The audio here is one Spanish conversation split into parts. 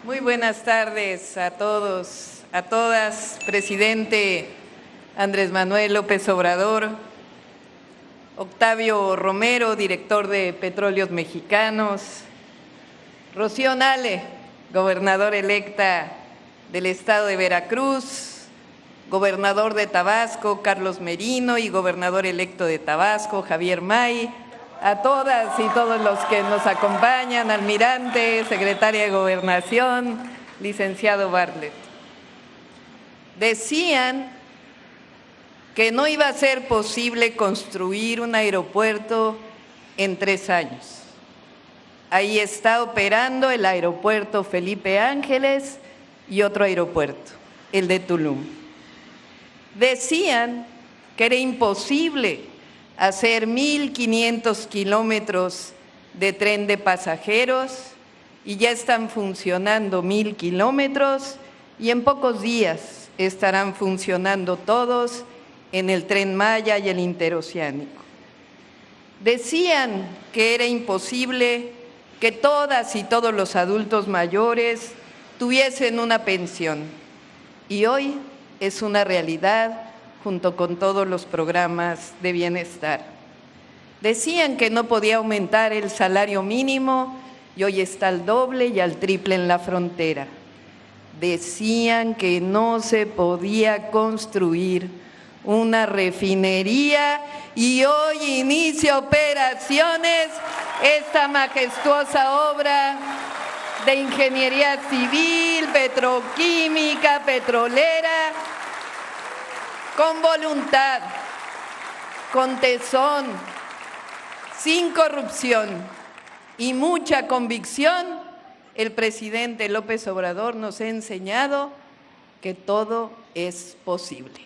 Muy buenas tardes a todos, a todas. Presidente Andrés Manuel López Obrador, Octavio Romero, director de Petróleos Mexicanos, Rocío Nale, gobernadora electa del estado de Veracruz, gobernador de Tabasco, Carlos Merino, y gobernador electo de Tabasco, Javier May, a todas y todos los que nos acompañan, almirante, secretaria de Gobernación, licenciado Bartlett. Decían que no iba a ser posible construir un aeropuerto en 3 años. Ahí está operando el aeropuerto Felipe Ángeles y otro aeropuerto, el de Tulum. Decían que era imposible hacer 1,500 kilómetros de tren de pasajeros y ya están funcionando 1,000 kilómetros y en pocos días estarán funcionando todos en el Tren Maya y el interoceánico. Decían que era imposible que todas y todos los adultos mayores tuviesen una pensión y hoy es una realidad junto con todos los programas de bienestar. Decían que no podía aumentar el salario mínimo y hoy está al doble y al triple en la frontera. Decían que no se podía construir una refinería y hoy inicia operaciones esta majestuosa obra de ingeniería civil, petroquímica, petrolera, con voluntad, con tesón, sin corrupción y mucha convicción. El presidente López Obrador nos ha enseñado que todo es posible.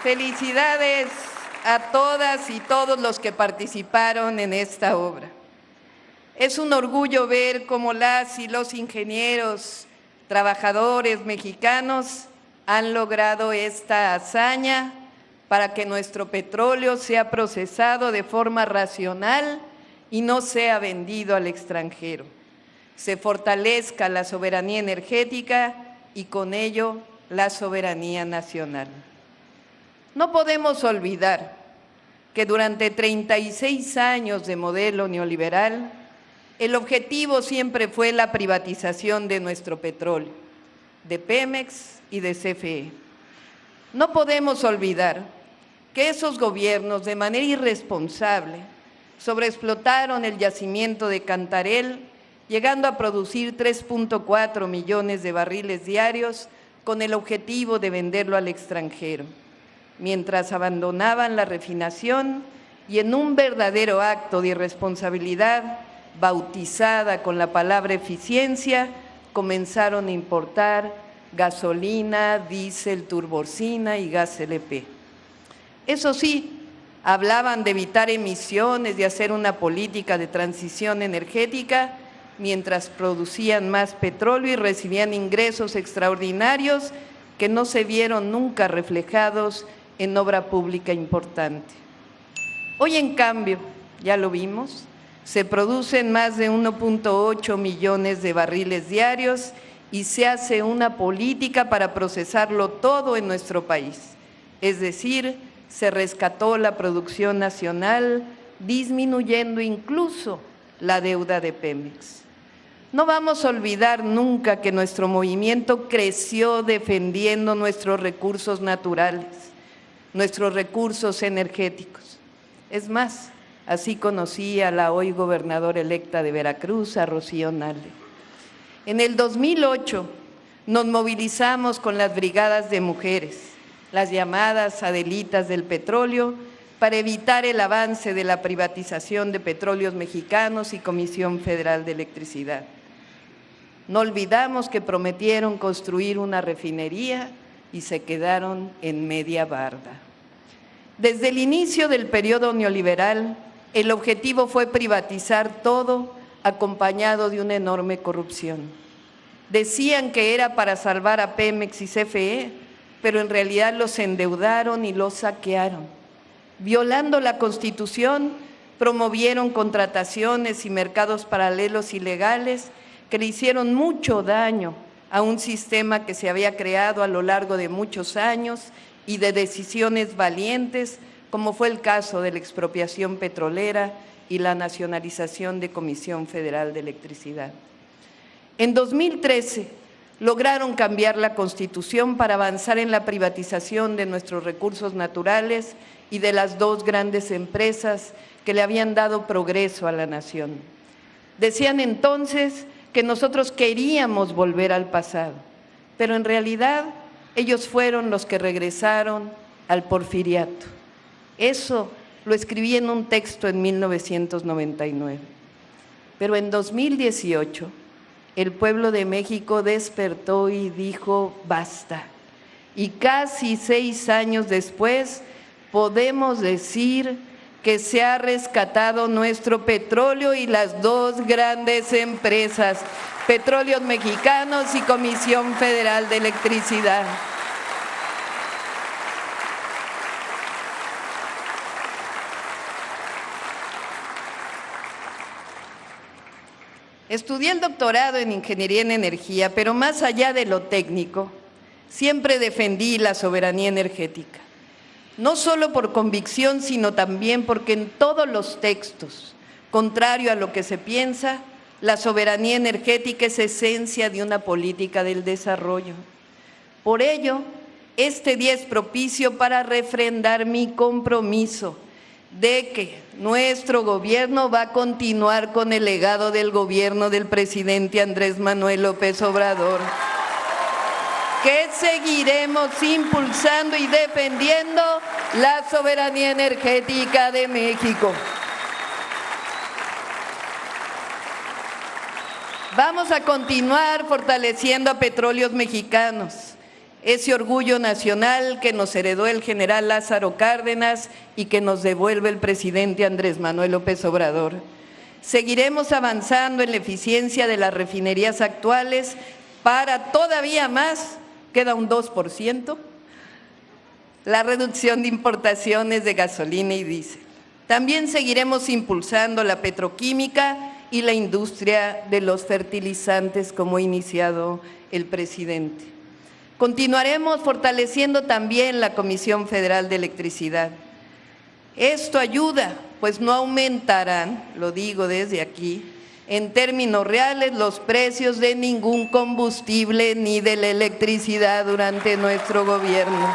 Felicidades a todas y todos los que participaron en esta obra. Es un orgullo ver cómo las y los ingenieros, trabajadores mexicanos han logrado esta hazaña para que nuestro petróleo sea procesado de forma racional y no sea vendido al extranjero. Se fortalezca la soberanía energética y con ello la soberanía nacional. No podemos olvidar que durante 36 años de modelo neoliberal, el objetivo siempre fue la privatización de nuestro petróleo, de Pemex y de CFE. No podemos olvidar que esos gobiernos, de manera irresponsable, sobreexplotaron el yacimiento de Cantarell, llegando a producir 3.4 millones de barriles diarios con el objetivo de venderlo al extranjero, mientras abandonaban la refinación y en un verdadero acto de irresponsabilidad, bautizada con la palabra eficiencia, comenzaron a importar gasolina, diésel, turbocina y gas LP. Eso sí, hablaban de evitar emisiones, de hacer una política de transición energética, mientras producían más petróleo y recibían ingresos extraordinarios que no se vieron nunca reflejados en obra pública importante. Hoy, en cambio, ya lo vimos, se producen más de 1.8 millones de barriles diarios y se hace una política para procesarlo todo en nuestro país. Es decir, se rescató la producción nacional, disminuyendo incluso la deuda de Pemex. No vamos a olvidar nunca que nuestro movimiento creció defendiendo nuestros recursos naturales, nuestros recursos energéticos. Es más, así conocí a la hoy gobernadora electa de Veracruz, a Rocío Nale. En el 2008 nos movilizamos con las brigadas de mujeres, las llamadas Adelitas del Petróleo, para evitar el avance de la privatización de Petróleos Mexicanos y Comisión Federal de Electricidad. No olvidamos que prometieron construir una refinería y se quedaron en media barda. Desde el inicio del periodo neoliberal, el objetivo fue privatizar todo acompañado de una enorme corrupción. Decían que era para salvar a Pemex y CFE, pero en realidad los endeudaron y los saquearon. Violando la Constitución, promovieron contrataciones y mercados paralelos ilegales que le hicieron mucho daño a un sistema que se había creado a lo largo de muchos años y de decisiones valientes, como fue el caso de la expropiación petrolera y la nacionalización de Comisión Federal de Electricidad. En 2013 lograron cambiar la Constitución para avanzar en la privatización de nuestros recursos naturales y de las dos grandes empresas que le habían dado progreso a la nación. Decían entonces que nosotros queríamos volver al pasado, pero en realidad ellos fueron los que regresaron al porfiriato. Eso lo escribí en un texto en 1999. Pero en 2018, el pueblo de México despertó y dijo basta. Y casi 6 años después, podemos decir que se ha rescatado nuestro petróleo y las dos grandes empresas, Petróleos Mexicanos y Comisión Federal de Electricidad. Estudié el doctorado en Ingeniería en Energía, pero más allá de lo técnico, siempre defendí la soberanía energética. No solo por convicción, sino también porque en todos los textos, contrario a lo que se piensa, la soberanía energética es esencia de una política del desarrollo. Por ello, este día es propicio para refrendar mi compromiso de que nuestro gobierno va a continuar con el legado del gobierno del presidente Andrés Manuel López Obrador, que seguiremos impulsando y defendiendo la soberanía energética de México. Vamos a continuar fortaleciendo a Petróleos Mexicanos, ese orgullo nacional que nos heredó el general Lázaro Cárdenas y que nos devuelve el presidente Andrés Manuel López Obrador. Seguiremos avanzando en la eficiencia de las refinerías actuales para todavía más, queda un 2%, la reducción de importaciones de gasolina y diésel. También seguiremos impulsando la petroquímica y la industria de los fertilizantes, como ha iniciado el presidente. Continuaremos fortaleciendo también la Comisión Federal de Electricidad. Esto ayuda, pues no aumentarán, lo digo desde aquí, en términos reales los precios de ningún combustible ni de la electricidad durante nuestro gobierno.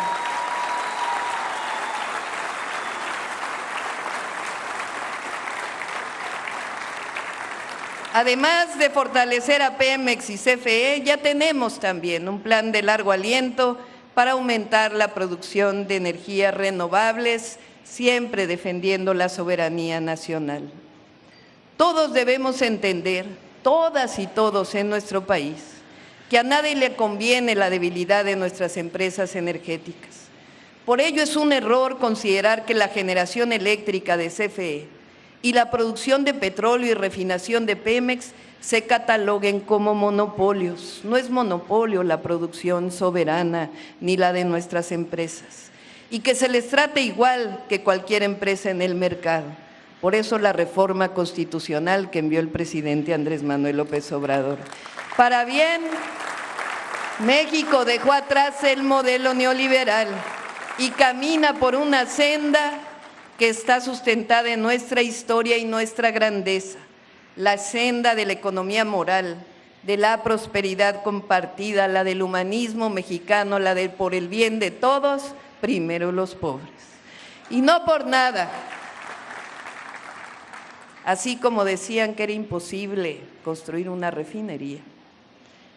Además de fortalecer a Pemex y CFE, ya tenemos también un plan de largo aliento para aumentar la producción de energías renovables, siempre defendiendo la soberanía nacional. Todos debemos entender, todas y todos en nuestro país, que a nadie le conviene la debilidad de nuestras empresas energéticas. Por ello es un error considerar que la generación eléctrica de CFE y la producción de petróleo y refinación de Pemex se cataloguen como monopolios. No es monopolio la producción soberana ni la de nuestras empresas. Y que se les trate igual que cualquier empresa en el mercado. Por eso la reforma constitucional que envió el presidente Andrés Manuel López Obrador. Para bien, México dejó atrás el modelo neoliberal y camina por una senda que está sustentada en nuestra historia y nuestra grandeza, la senda de la economía moral, de la prosperidad compartida, la del humanismo mexicano, la del por el bien de todos, primero los pobres. Y no por nada, así como decían que era imposible construir una refinería,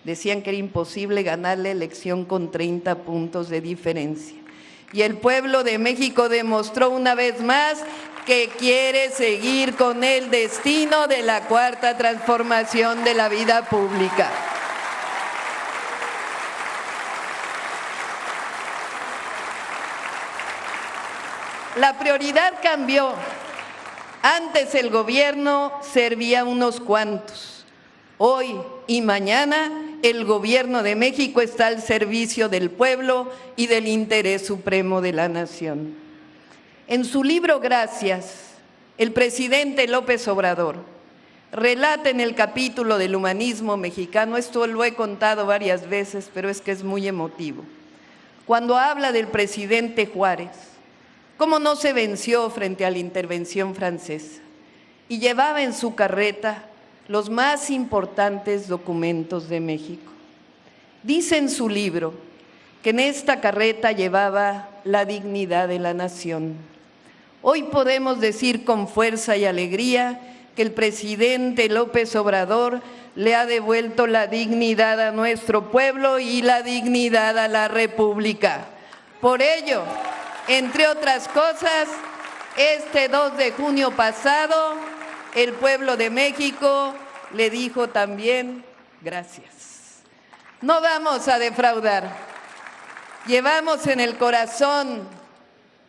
decían que era imposible ganar la elección con 30 puntos de diferencia. Y el pueblo de México demostró una vez más que quiere seguir con el destino de la cuarta transformación de la vida pública. La prioridad cambió. Antes el gobierno servía a unos cuantos. Hoy y mañana el gobierno de México está al servicio del pueblo y del interés supremo de la nación. En su libro Gracias, el presidente López Obrador relata en el capítulo del humanismo mexicano, esto lo he contado varias veces, pero es que es muy emotivo, cuando habla del presidente Juárez, cómo no se venció frente a la intervención francesa y llevaba en su carreta los más importantes documentos de México. Dice en su libro que en esta carreta llevaba la dignidad de la nación. Hoy podemos decir con fuerza y alegría que el presidente López Obrador le ha devuelto la dignidad a nuestro pueblo y la dignidad a la República. Por ello, entre otras cosas, este 2 de junio pasado, el pueblo de México le dijo también gracias. No vamos a defraudar. Llevamos en el corazón,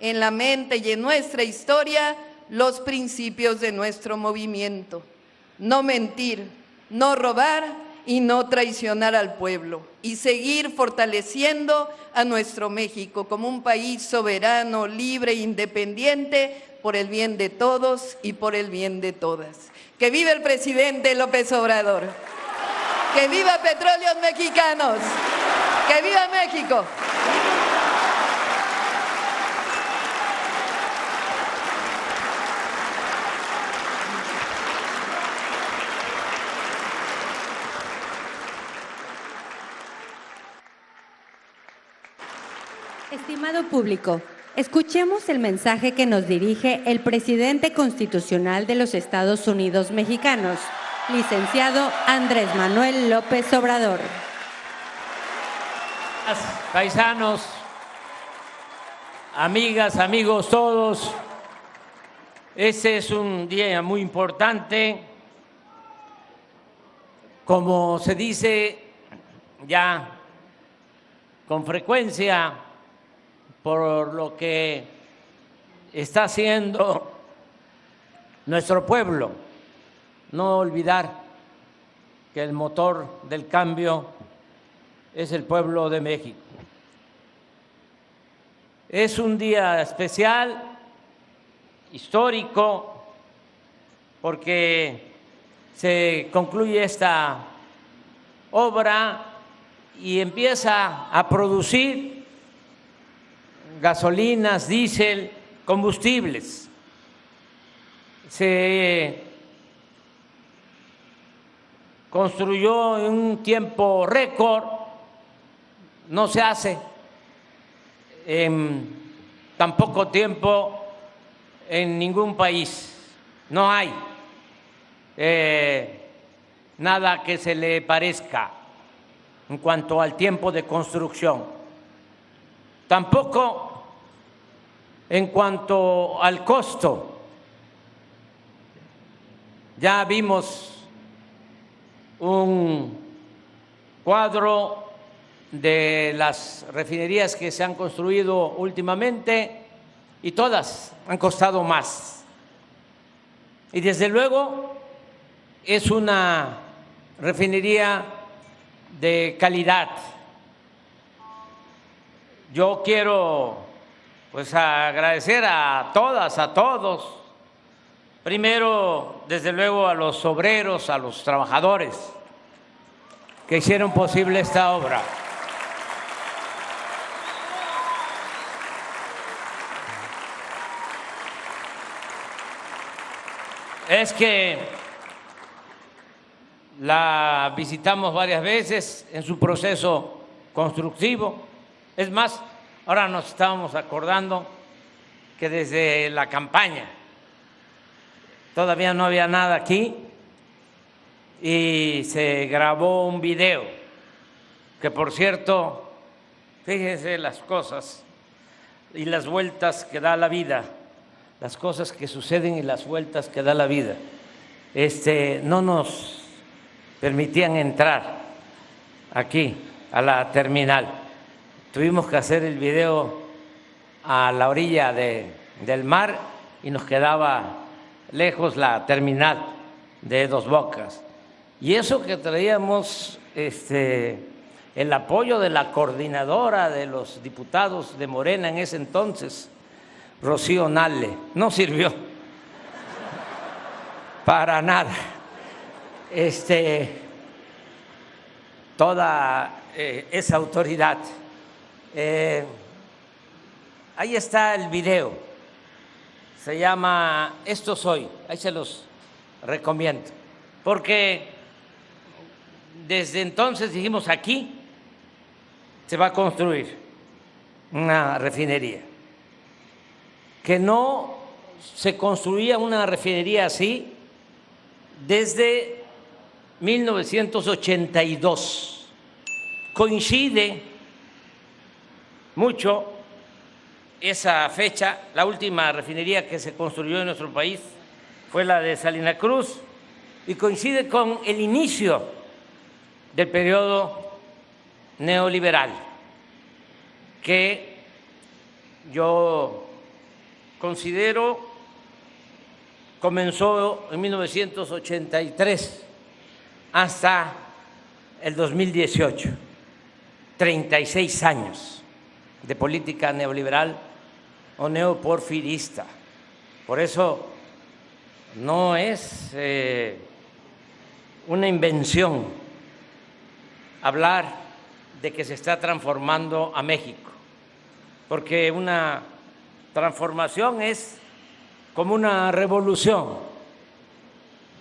en la mente y en nuestra historia los principios de nuestro movimiento. No mentir, no robar y no traicionar al pueblo. Y seguir fortaleciendo a nuestro México como un país soberano, libre e independiente por el bien de todos y por el bien de todas. ¡Que viva el presidente López Obrador! ¡Que viva Petróleos Mexicanos! ¡Que viva México! Estimado público, escuchemos el mensaje que nos dirige el presidente constitucional de los Estados Unidos mexicanos, licenciado Andrés Manuel López Obrador. Paisanos, amigas, amigos todos, este es un día muy importante. Como se dice ya con frecuencia, por lo que está haciendo nuestro pueblo, no olvidar que el motor del cambio es el pueblo de México. Es un día especial, histórico, porque se concluye esta obra y empieza a producir gasolinas, diésel, combustibles. Se construyó en un tiempo récord, no se hace en tan poco tiempo en ningún país, no hay nada que se le parezca en cuanto al tiempo de construcción, tampoco en cuanto al costo. Ya vimos un cuadro de las refinerías que se han construido últimamente y todas han costado más. Y desde luego es una refinería de calidad. Yo quiero agradecer a todas, a todos. Primero, desde luego, a los obreros, a los trabajadores que hicieron posible esta obra. Es que la visitamos varias veces en su proceso constructivo. Es más, ahora nos estábamos acordando que desde la campaña todavía no había nada aquí y se grabó un video que, por cierto, fíjense las cosas y las vueltas que da la vida, las cosas que suceden y las vueltas que da la vida. No nos permitían entrar aquí a la terminal. Tuvimos que hacer el video a la orilla del mar y nos quedaba lejos la terminal de Dos Bocas. Y eso que traíamos el apoyo de la coordinadora de los diputados de Morena en ese entonces, Rocío Nale, no sirvió. para nada. Toda esa autoridad. Ahí está el video, se llama Esto Soy, ahí se los recomiendo, porque desde entonces dijimos aquí se va a construir una refinería, que no se construía una refinería así desde 1982. Coincide mucho esa fecha. La última refinería que se construyó en nuestro país fue la de Salina Cruz y coincide con el inicio del periodo neoliberal, que yo considero comenzó en 1983 hasta el 2018, 36 años de política neoliberal o neoporfirista. Por eso no es una invención hablar de que se está transformando a México, porque una transformación es como una revolución.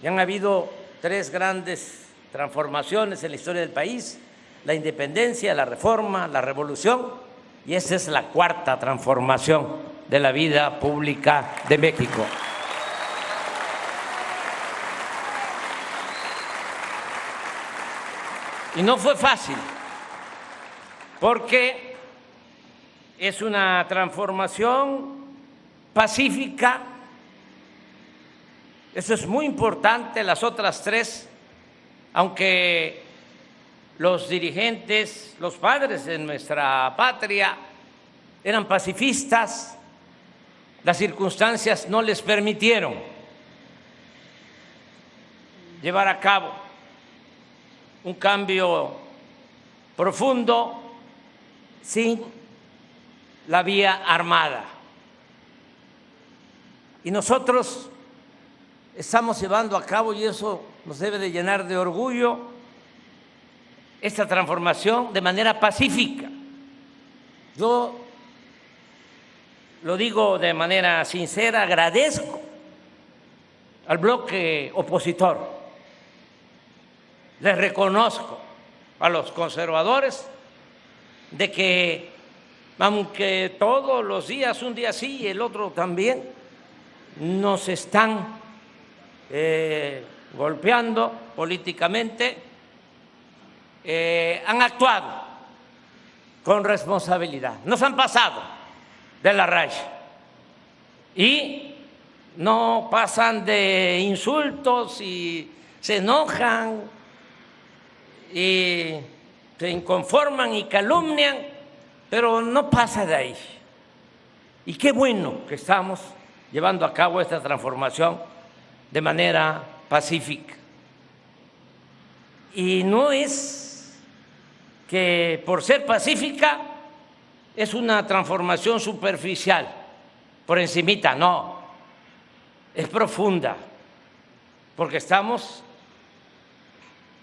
Ya han habido 3 grandes transformaciones en la historia del país: la independencia, la reforma, la revolución, y esa es la 4ª transformación de la vida pública de México. Y no fue fácil, porque es una transformación pacífica. Eso es muy importante. Las otras 3, aunque los dirigentes, los padres de nuestra patria eran pacifistas, las circunstancias no les permitieron llevar a cabo un cambio profundo sin la vía armada. Y nosotros estamos llevando a cabo, y eso nos debe de llenar de orgullo, esta transformación de manera pacífica. Yo lo digo de manera sincera, agradezco al bloque opositor, les reconozco a los conservadores de que, aunque todos los días, un día sí y el otro también, nos están golpeando políticamente, han actuado con responsabilidad, nos han pasado de la raya y no pasan de insultos y se enojan y se inconforman y calumnian, pero no pasa de ahí. Y qué bueno que estamos llevando a cabo esta transformación de manera pacífica. Y no es que por ser pacífica es una transformación superficial, por encimita, no, es profunda, porque estamos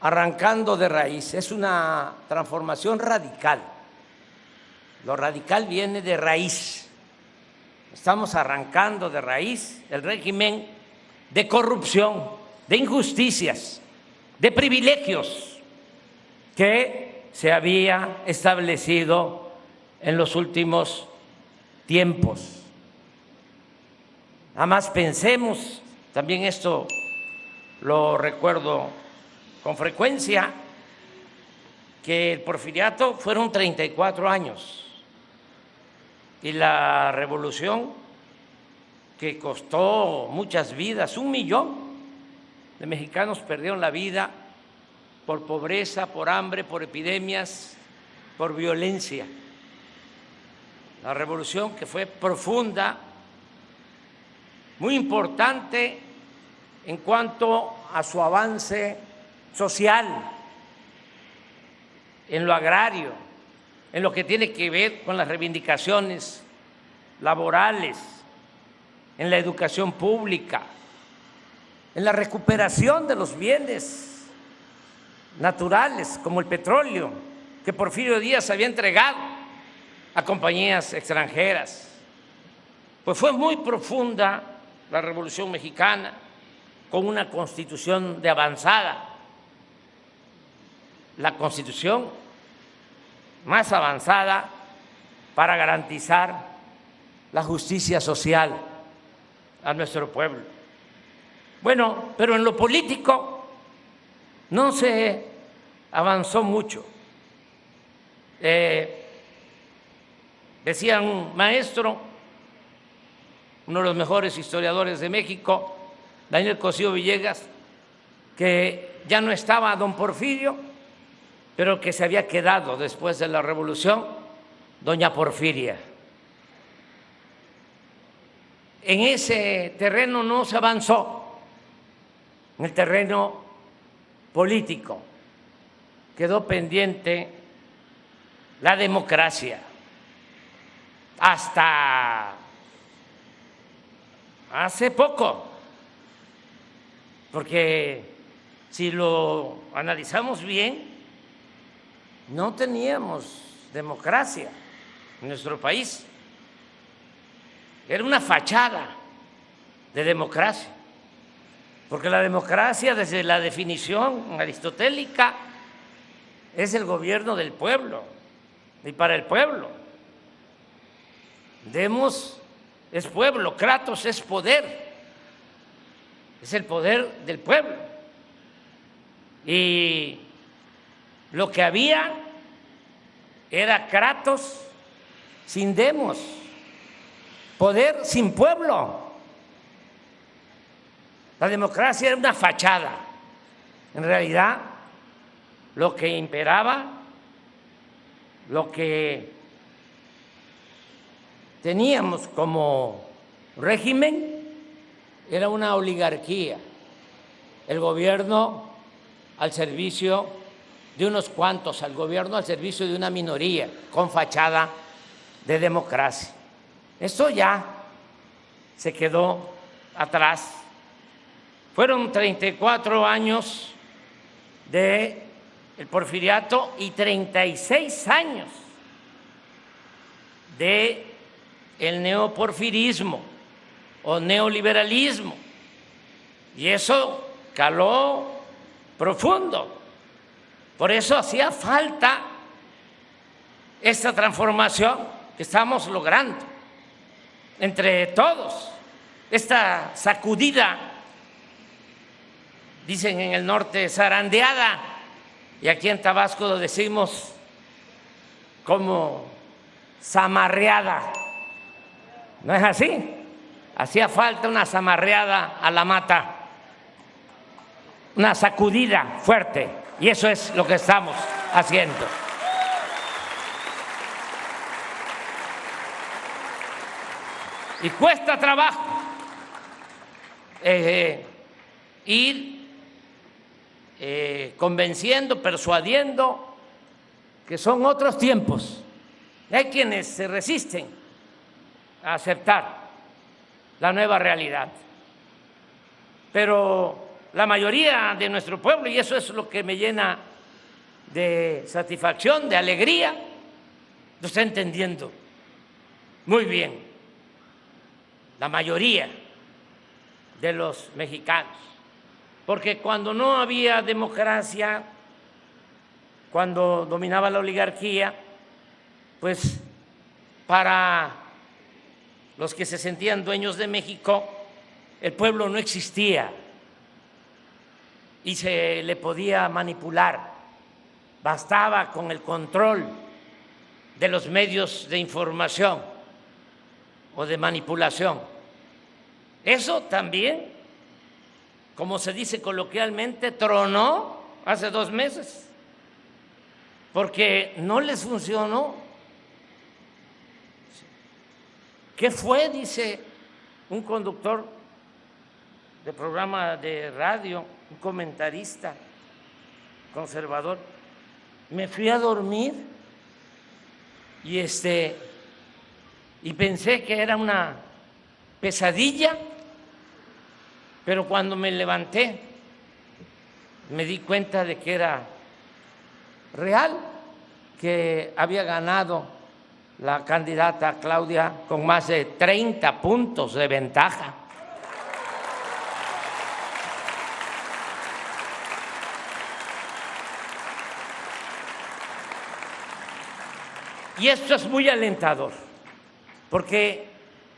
arrancando de raíz, es una transformación radical. Lo radical viene de raíz. Estamos arrancando de raíz el régimen de corrupción, de injusticias, de privilegios que se había establecido en los últimos tiempos. Además, pensemos, también esto lo recuerdo con frecuencia, que el porfiriato fueron 34 años y la revolución, que costó muchas vidas, 1 millón de mexicanos perdieron la vida por pobreza, por hambre, por epidemias, por violencia. La revolución, que fue profunda, muy importante en cuanto a su avance social, en lo agrario, en lo que tiene que ver con las reivindicaciones laborales, en la educación pública, en la recuperación de los bienes naturales como el petróleo que Porfirio Díaz había entregado a compañías extranjeras. Pues fue muy profunda la Revolución Mexicana, con una constitución de avanzada, la constitución más avanzada para garantizar la justicia social a nuestro pueblo. Bueno, pero en lo político no se avanzó mucho. Decía un maestro, uno de los mejores historiadores de México, Daniel Cosío Villegas, que ya no estaba don Porfirio, pero que se había quedado después de la Revolución doña Porfiria. En ese terreno no se avanzó, en el terreno político quedó pendiente la democracia. Hasta hace poco, porque si lo analizamos bien, no teníamos democracia en nuestro país. Era una fachada de democracia, porque la democracia, desde la definición aristotélica, es el gobierno del pueblo y para el pueblo. Demos es pueblo, kratos es poder, es el poder del pueblo. Y lo que había era kratos sin demos, poder sin pueblo. La democracia era una fachada. En realidad, lo que imperaba, lo que teníamos como régimen era una oligarquía, el gobierno al servicio de unos cuantos, al gobierno al servicio de una minoría, con fachada de democracia. Esto ya se quedó atrás. Fueron 34 años del porfiriato y 36 años de el neoporfirismo o neoliberalismo, y eso caló profundo. Por eso hacía falta esta transformación que estamos logrando entre todos, esta sacudida, dicen en el norte zarandeada, y aquí en Tabasco lo decimos como zamarreada. ¿No es así? Hacía falta una zamarreada a la mata, una sacudida fuerte, y eso es lo que estamos haciendo. Y cuesta trabajo ir convenciendo, persuadiendo que son otros tiempos. Hay quienes se resisten a aceptar la nueva realidad, pero la mayoría de nuestro pueblo, y eso es lo que me llena de satisfacción, de alegría, lo está entendiendo muy bien, la mayoría de los mexicanos, porque cuando no había democracia, cuando dominaba la oligarquía, pues para los que se sentían dueños de México, el pueblo no existía y se le podía manipular. Bastaba con el control de los medios de información o de manipulación. Eso también, como se dice coloquialmente, tronó hace 2 meses, porque no les funcionó. ¿Qué fue? Dice un conductor de programa de radio, un comentarista conservador. Me fui a dormir y pensé que era una pesadilla, Pero cuando me levanté, me di cuenta de que era real, que había ganado la candidata Claudia con más de 30 puntos de ventaja. Y esto es muy alentador, porque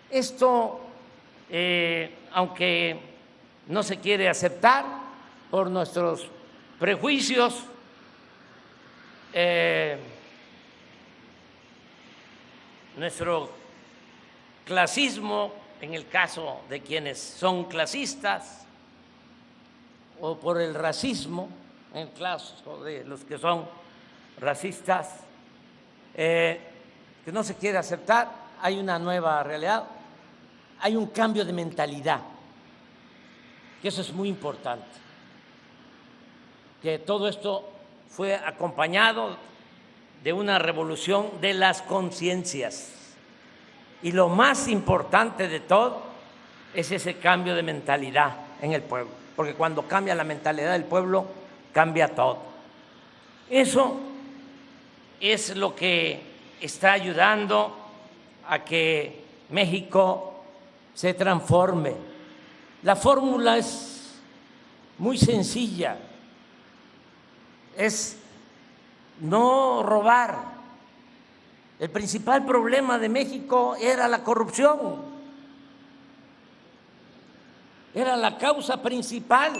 esto, aunque no se quiere aceptar por nuestros prejuicios, nuestro clasismo, en el caso de quienes son clasistas, o por el racismo, en el caso de los que son racistas, que no se quiere aceptar. Hay una nueva realidad, hay un cambio de mentalidad, que eso es muy importante, que todo esto fue acompañado de una revolución de las conciencias. Y lo más importante de todo es ese cambio de mentalidad en el pueblo, porque cuando cambia la mentalidad del pueblo, cambia todo. Eso es lo que está ayudando a que México se transforme. La fórmula es muy sencilla, es no robar. El principal problema de México era la corrupción, era la causa principal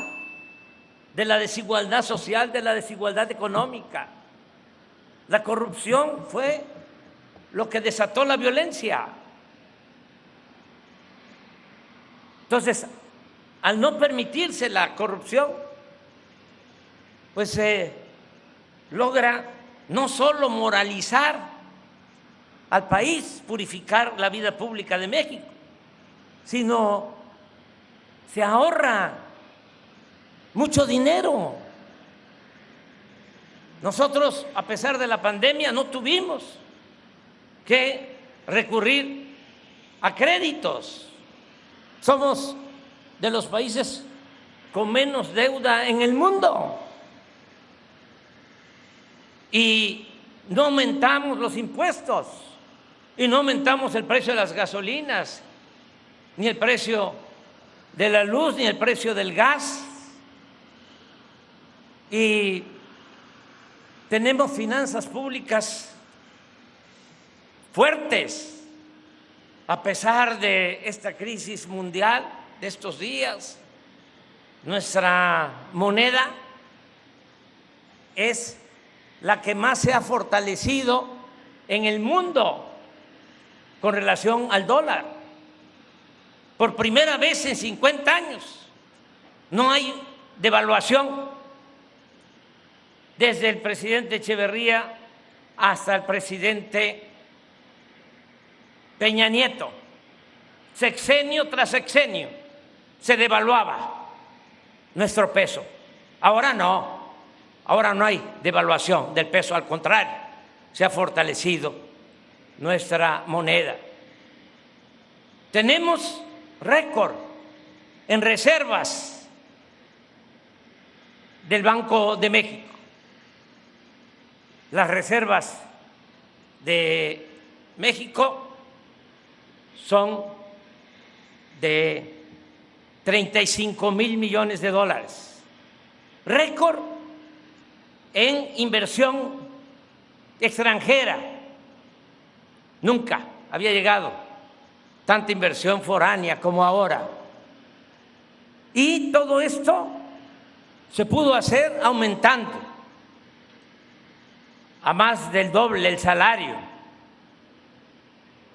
de la desigualdad social, de la desigualdad económica. La corrupción fue lo que desató la violencia. Entonces, al no permitirse la corrupción, pues se logra no solo moralizar al país, purificar la vida pública de México, sino se ahorra mucho dinero. Nosotros, a pesar de la pandemia, no tuvimos que recurrir a créditos. Somos de los países con menos deuda en el mundo. Y no aumentamos los impuestos, y no aumentamos el precio de las gasolinas, ni el precio de la luz, ni el precio del gas. Y tenemos finanzas públicas fuertes, a pesar de esta crisis mundial de estos días. Nuestra moneda es la que más se ha fortalecido en el mundo con relación al dólar. Por primera vez en 50 años no hay devaluación desde el presidente Echeverría hasta el presidente Peña Nieto. Sexenio tras sexenio se devaluaba nuestro peso. Ahora no. Ahora no hay devaluación del peso, al contrario, se ha fortalecido nuestra moneda. Tenemos récord en reservas del Banco de México. Las reservas de México son de 35,000 millones de dólares. Récord en inversión extranjera. Nunca había llegado tanta inversión foránea como ahora. Y todo esto se pudo hacer aumentando a más del doble el salario.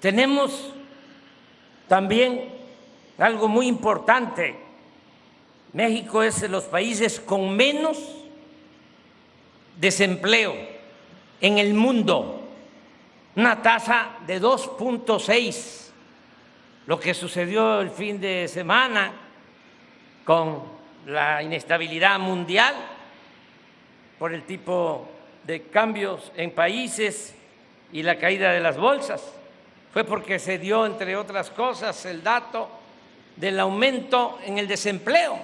Tenemos también algo muy importante. México es de los países con menos desempleo en el mundo, una tasa de 2.6, lo que sucedió el fin de semana con la inestabilidad mundial por el tipo de cambios en países y la caída de las bolsas. Fue porque se dio, entre otras cosas, el dato del aumento en el desempleo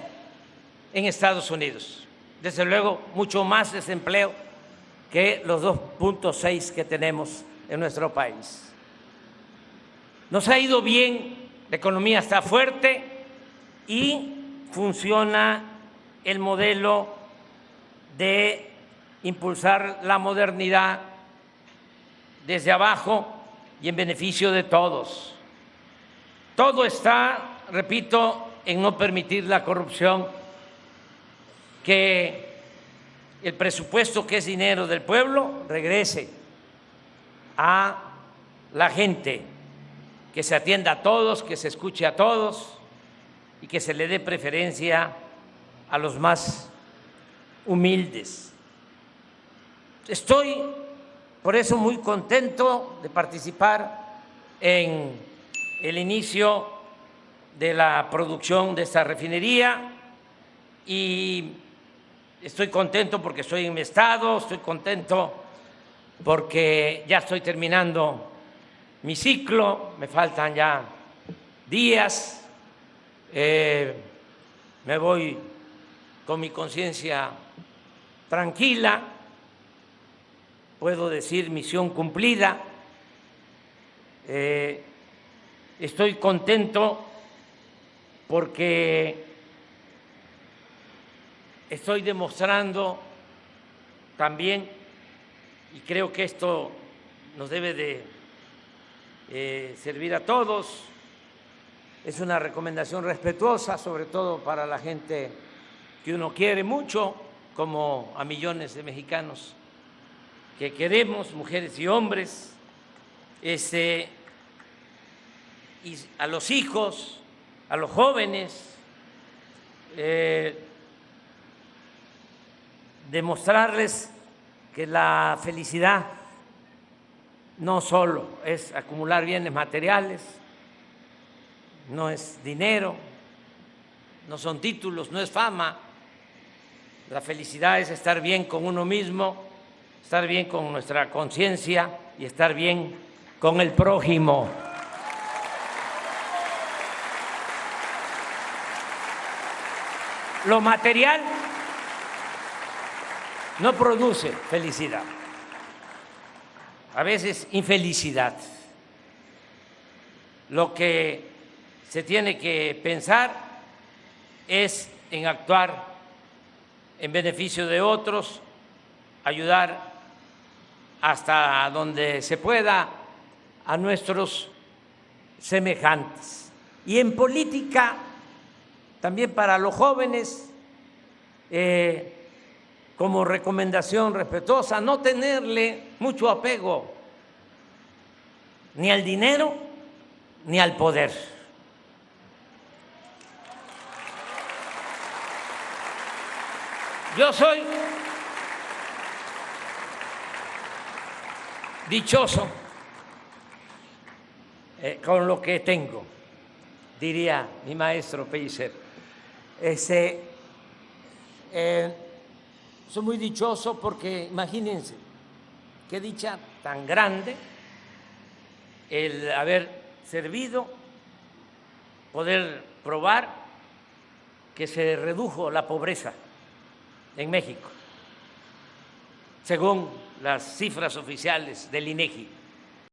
en Estados Unidos. Desde luego, mucho más desempleo que los 2.6 que tenemos en nuestro país. Nos ha ido bien, la economía está fuerte y funciona el modelo de impulsar la modernidad desde abajo y en beneficio de todos. Todo está, repito, en no permitir la corrupción, que el presupuesto, que es dinero del pueblo, regrese a la gente, que se atienda a todos, que se escuche a todos y que se le dé preferencia a los más humildes. Estoy por eso muy contento de participar en el inicio de la producción de esta refinería y estoy contento porque estoy en mi estado, estoy contento porque ya estoy terminando mi ciclo, me faltan ya días, me voy con mi conciencia tranquila, puedo decir misión cumplida. Estoy contento porque estoy demostrando también, y creo que esto nos debe de servir a todos, es una recomendación respetuosa, sobre todo para la gente que uno quiere mucho, como a millones de mexicanos que queremos, mujeres y hombres, y a los hijos, a los jóvenes, demostrarles que la felicidad no solo es acumular bienes materiales, no es dinero, no son títulos, no es fama. La felicidad es estar bien con uno mismo, estar bien con nuestra conciencia y estar bien con el prójimo. Lo material no produce felicidad, a veces infelicidad. Lo que se tiene que pensar es en actuar en beneficio de otros, ayudar hasta donde se pueda a nuestros semejantes. Y en política, también para los jóvenes, como recomendación respetuosa, no tenerle mucho apego ni al dinero ni al poder. Yo soy dichoso con lo que tengo, diría mi maestro Pellicer. Soy muy dichoso porque, imagínense, qué dicha tan grande el haber servido, poder probar que se redujo la pobreza en México, según las cifras oficiales del INEGI.